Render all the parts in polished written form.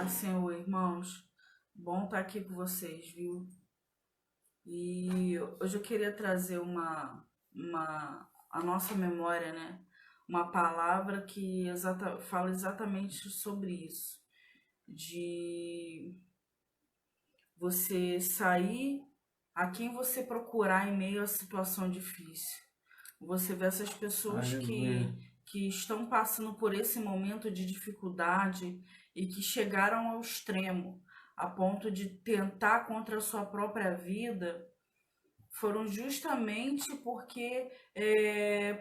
paz, Senhor, irmãos. Bom estar aqui com vocês, viu? E hoje eu queria trazer a nossa memória, né? Uma palavra que fala exatamente sobre isso. De você sair a quem você procurar em meio à situação difícil. Você vê essas pessoas Aleluia. que estão passando por esse momento de dificuldade e que chegaram ao extremo, a ponto de tentar contra a sua própria vida, foram justamente porque,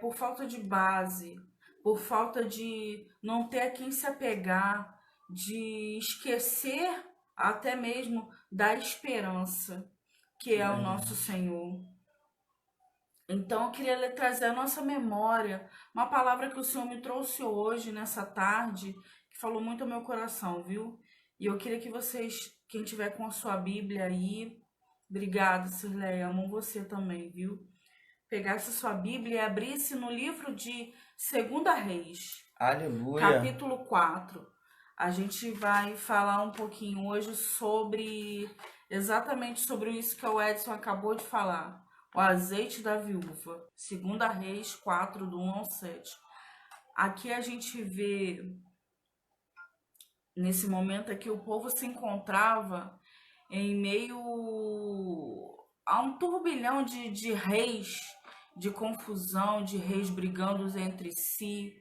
por falta de base, por falta de não ter a quem se apegar, de esquecer até mesmo da esperança, que é o nosso Verdade. Senhor. Então, eu queria trazer à nossa memória uma palavra que o Senhor me trouxe hoje, nessa tarde, que falou muito ao meu coração, viu? E eu queria que vocês, quem tiver com a sua Bíblia aí, obrigada, Cirleia, amo você também, viu? Pegasse a sua Bíblia e abrisse no livro de 2 Reis, Aleluia. capítulo 4. A gente vai falar um pouquinho hoje exatamente sobre isso que o Edson acabou de falar. O azeite da viúva. 2 Reis 4, do 1 ao 7. Aqui a gente vê, nesse momento aqui, o povo se encontrava em meio a um turbilhão de reis, de confusão, de reis brigando entre si.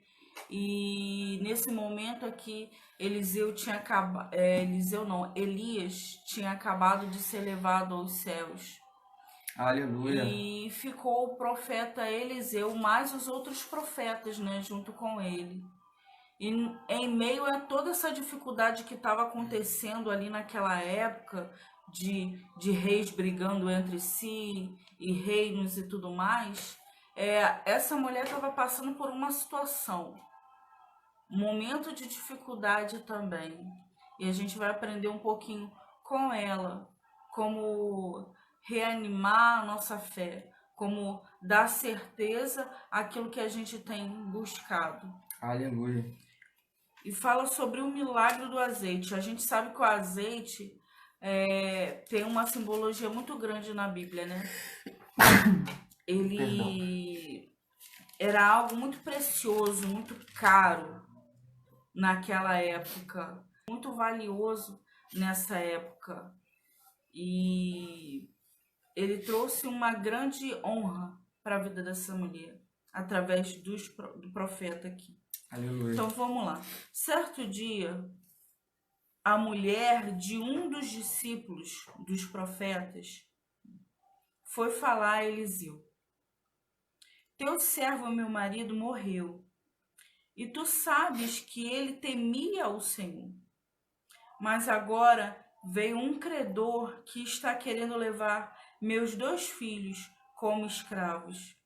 E nesse momento aqui, Elias tinha acabado de ser levado aos céus. Aleluia. E ficou o profeta Eliseu, mais os outros profetas, né, junto com ele. E em meio a toda essa dificuldade que estava acontecendo ali naquela época, de reis brigando entre si, e reinos e tudo mais, essa mulher estava passando por uma situação, um momento de dificuldade também. E a gente vai aprender um pouquinho com ela, como reanimar a nossa fé, como dar certeza àquilo que a gente tem buscado. Aleluia. E fala sobre o milagre do azeite. A gente sabe que o azeite tem uma simbologia muito grande na Bíblia, né? Perdão. Ele era algo muito precioso, muito caro naquela época, muito valioso nessa época. E ele trouxe uma grande honra para a vida dessa mulher, através do profeta aqui. Aleluia. Então vamos lá. Certo dia, a mulher de um dos discípulos dos profetas foi falar a Eliseu: Teu servo, meu marido, morreu, e tu sabes que ele temia o Senhor. Mas agora veio um credor que está querendo levar meus 2 filhos como escravos.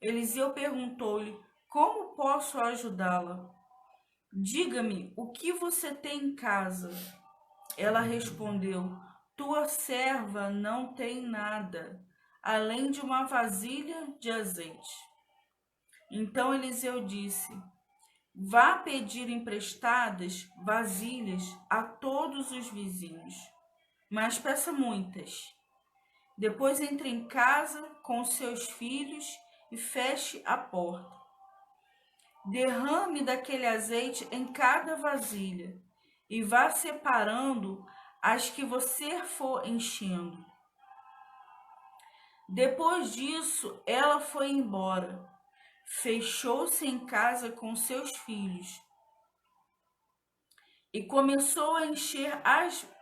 Eliseu perguntou-lhe: Como posso ajudá-la? Diga-me, o que você tem em casa? Ela respondeu: Tua serva não tem nada, além de uma vasilha de azeite. Então Eliseu disse: Vá pedir emprestadas vasilhas a todos os vizinhos, mas peça muitas. Depois entre em casa com seus filhos e feche a porta. Derrame daquele azeite em cada vasilha e vá separando as que você for enchendo. Depois disso, ela foi embora, fechou-se em casa com seus filhos e começou a encher as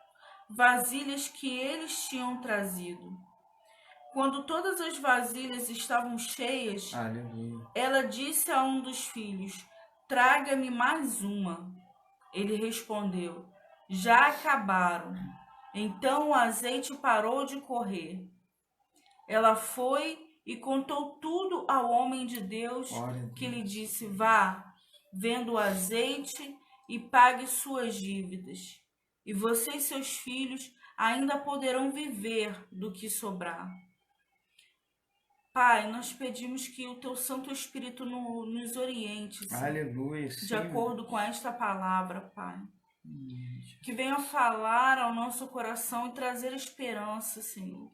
vasilhas que eles tinham trazido. Quando todas as vasilhas estavam cheias, Aleluia. ela disse a um dos filhos: Traga-me mais uma. Ele respondeu: Já acabaram. Então o azeite parou de correr. Ela foi e contou tudo ao homem de Deus, que lhe disse: Vá, venda o azeite e pague suas dívidas. E você e seus filhos ainda poderão viver do que sobrar. Pai, nós pedimos que o teu Santo Espírito nos oriente, Senhor, Aleluia. de Sim. acordo com esta palavra, Pai. Que venha falar ao nosso coração e trazer esperança, Senhor.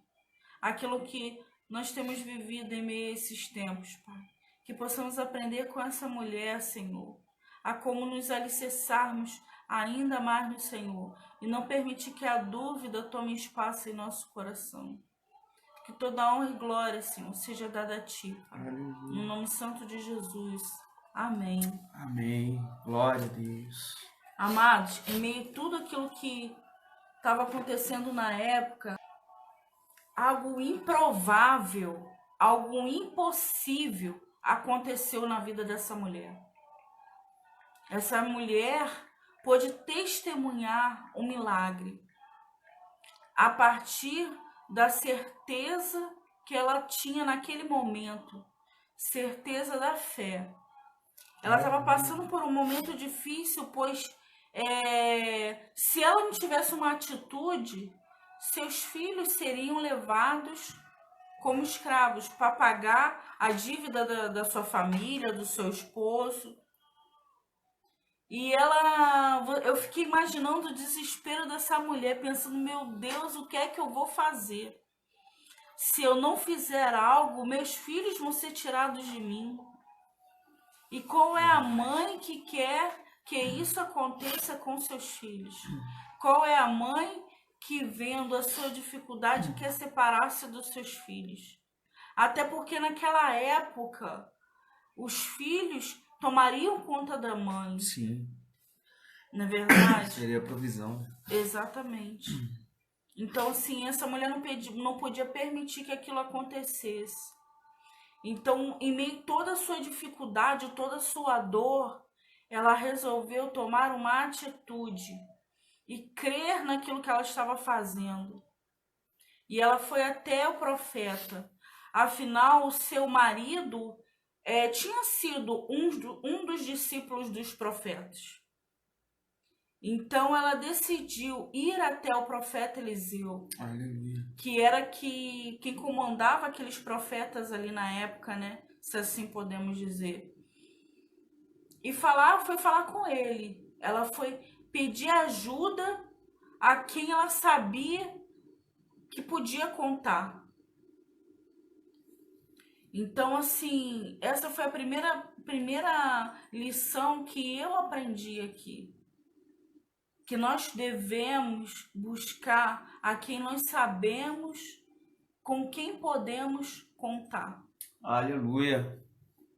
Aquilo que nós temos vivido em meio a esses tempos, Pai. Que possamos aprender com essa mulher, Senhor, a como nos alicerçarmos ainda mais no Senhor e não permitir que a dúvida tome espaço em nosso coração. Que toda honra e glória, Senhor, seja dada a Ti, Pai. No nome santo de Jesus. Amém. Amém. Glória a Deus. Amados, em meio a tudo aquilo que estava acontecendo na época, algo improvável, algo impossível aconteceu na vida dessa mulher. Essa mulher pôde testemunhar um milagre a partir da certeza que ela tinha naquele momento, certeza da fé. Ela estava passando por um momento difícil, pois se ela não tivesse uma atitude, seus filhos seriam levados como escravos para pagar a dívida da sua família, do seu esposo. E eu fiquei imaginando o desespero dessa mulher, pensando, meu Deus, o que é que eu vou fazer? Se eu não fizer algo, meus filhos vão ser tirados de mim. E qual é a mãe que quer que isso aconteça com seus filhos? Qual é a mãe que, vendo a sua dificuldade, quer separar-se dos seus filhos? Até porque naquela época, os filhos tomariam conta da mãe. Sim. Não é verdade? Seria a provisão. Exatamente. Então, assim, essa mulher não podia permitir que aquilo acontecesse. Então, em meio a toda a sua dificuldade, toda a sua dor, ela resolveu tomar uma atitude e crer naquilo que ela estava fazendo. E ela foi até o profeta. Afinal, o seu marido tinha sido um dos discípulos dos profetas. Então, ela decidiu ir até o profeta Eliseu. Aleluia. Que era quem comandava aqueles profetas ali na época, né? Se assim podemos dizer. E foi falar com ele. Ela foi pedir ajuda a quem ela sabia que podia contar. Então, assim, essa foi a primeira lição que eu aprendi aqui. Que nós devemos buscar a quem nós sabemos, com quem podemos contar. Aleluia.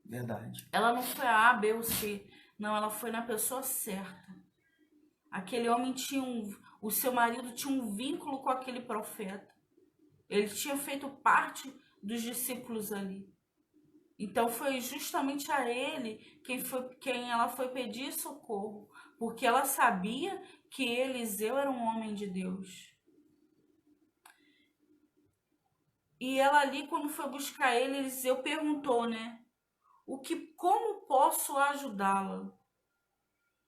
Verdade. Ela não foi a B ou C, não, ela foi na pessoa certa. Aquele homem o seu marido tinha um vínculo com aquele profeta. Ele tinha feito parte dos discípulos ali. Então foi justamente a ele quem ela foi pedir socorro, porque ela sabia que Eliseu era um homem de Deus. E ela ali, quando foi buscar ele, Eliseu perguntou, né? Como posso ajudá-la?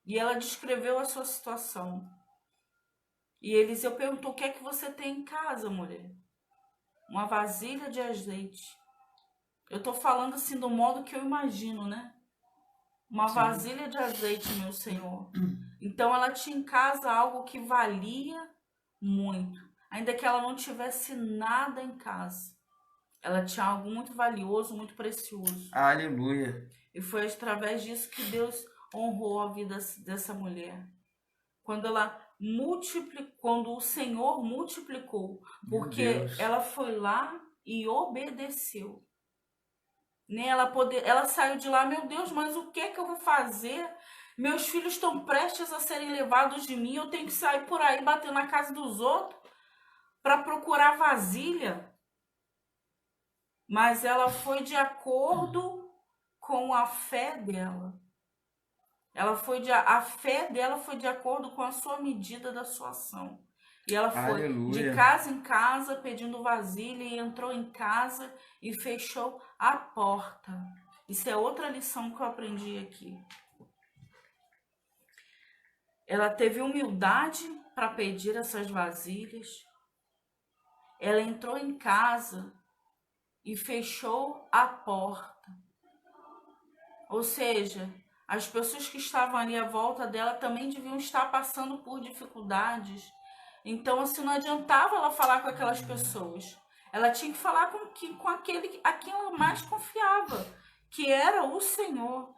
E ela descreveu a sua situação. E Eliseu perguntou, o que é que você tem em casa, mulher? Uma vasilha de azeite. Eu tô falando assim do modo que eu imagino, né? Uma Sim. vasilha de azeite, meu Senhor. Então ela tinha em casa algo que valia muito. Ainda que ela não tivesse nada em casa. Ela tinha algo muito valioso, muito precioso. Aleluia. E foi através disso que Deus honrou a vida dessa mulher. Quando o Senhor multiplicou. Porque ela foi lá e obedeceu. Né? Ela saiu de lá, meu Deus, mas o que é que eu vou fazer? Meus filhos estão prestes a serem levados de mim, eu tenho que sair por aí, bater na casa dos outros para procurar vasilha. Mas ela foi de acordo com a fé dela. A fé dela foi de acordo com a sua medida da sua ação. E ela foi de casa em casa pedindo vasilha e entrou em casa e fechou a porta. Isso é outra lição que eu aprendi aqui. Ela teve humildade para pedir essas vasilhas. Ela entrou em casa e fechou a porta. Ou seja, As pessoas que estavam ali à volta dela também deviam estar passando por dificuldades. Então, assim, não adiantava ela falar com aquelas pessoas. Ela tinha que falar com aquele a quem ela mais confiava, que era o Senhor.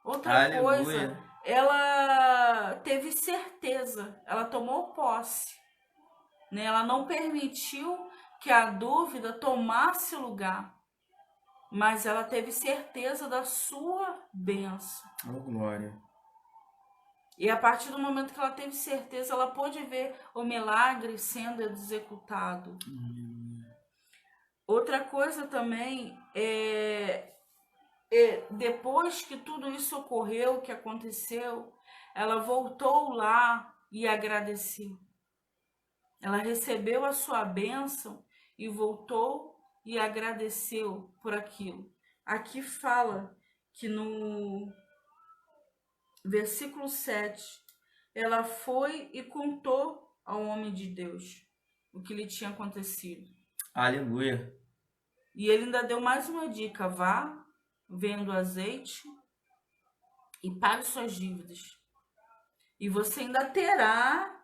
Outra Aleluia. coisa, ela teve certeza, ela tomou posse, né? Ela não permitiu que a dúvida tomasse lugar, mas ela teve certeza da sua bênção. Oh, glória. E a partir do momento que ela teve certeza, ela pôde ver o milagre sendo executado. Outra coisa também depois que tudo isso ocorreu, que aconteceu, ela voltou lá e agradeceu. Ela recebeu a sua bênção e voltou e agradeceu por aquilo. Aqui fala que no versículo 7, ela foi e contou ao homem de Deus o que lhe tinha acontecido. Aleluia. E ele ainda deu mais uma dica: vá, venda o azeite e pague suas dívidas. E você ainda terá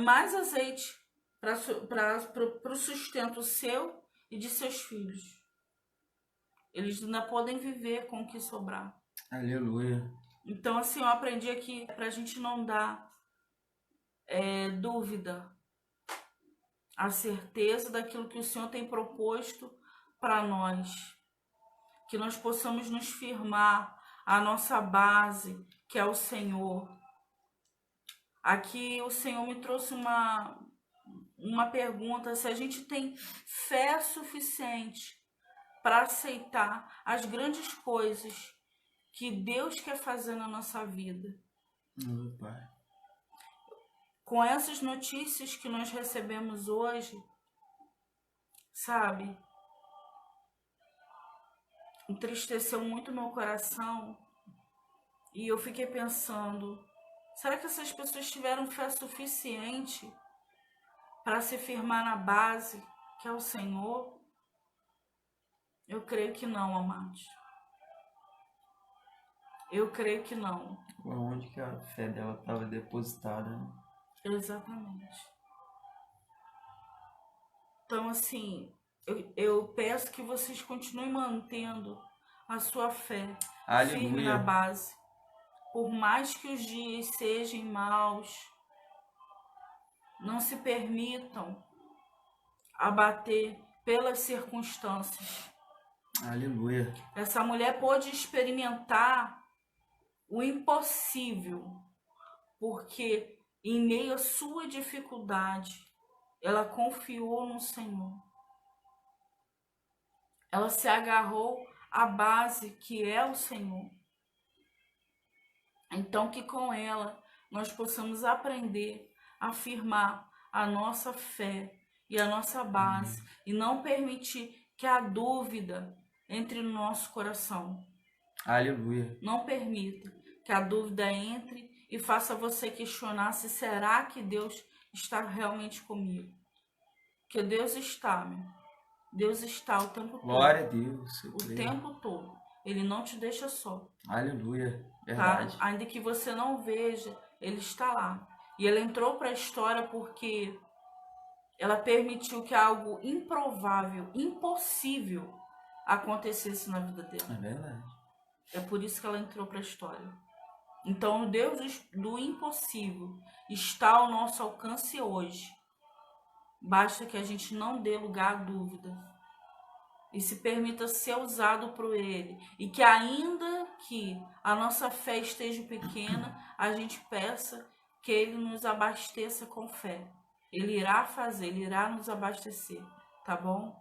mais azeite para o sustento seu e de seus filhos. Eles ainda podem viver com o que sobrar. Aleluia. Então, assim, eu aprendi aqui para a gente não dar dúvida, a certeza daquilo que o Senhor tem proposto para nós. Que nós possamos nos firmar a nossa base, que é o Senhor. Aqui o Senhor me trouxe uma pergunta: se a gente tem fé suficiente para aceitar as grandes coisas que Deus quer fazer na nossa vida. Meu Pai. Com essas notícias que nós recebemos hoje, sabe, entristeceu muito meu coração e eu fiquei pensando: será que essas pessoas tiveram fé suficiente para se firmar na base, que é o Senhor? Eu creio que não, amados. Eu creio que não. Onde que a fé dela estava depositada, né? Exatamente. Então, assim, eu peço que vocês continuem mantendo a sua fé firme na Aleluia. base. Por mais que os dias sejam maus, não se permitam abater pelas circunstâncias. Aleluia. Essa mulher pôde experimentar o impossível, porque em meio à sua dificuldade, ela confiou no Senhor. Ela se agarrou à base que é o Senhor. Então que com ela nós possamos aprender a firmar a nossa fé e a nossa base e não permitir que a dúvida entre no nosso coração. Aleluia. Não permita que a dúvida entre e faça você questionar se será que Deus está realmente comigo. Que Deus está, meu. Deus está o tempo todo. Glória a Deus. O tempo todo. Ele não te deixa só. Aleluia. Verdade. Tá? Ainda que você não veja, Ele está lá. E ela entrou para a história porque ela permitiu que algo improvável, impossível, acontecesse na vida dela. É verdade. É por isso que ela entrou para a história. Então, o Deus do impossível está ao nosso alcance hoje. Basta que a gente não dê lugar à dúvida e se permita ser usado por Ele. E que ainda que a nossa fé esteja pequena, a gente peça que Ele nos abasteça com fé. Ele irá fazer, Ele irá nos abastecer, tá bom?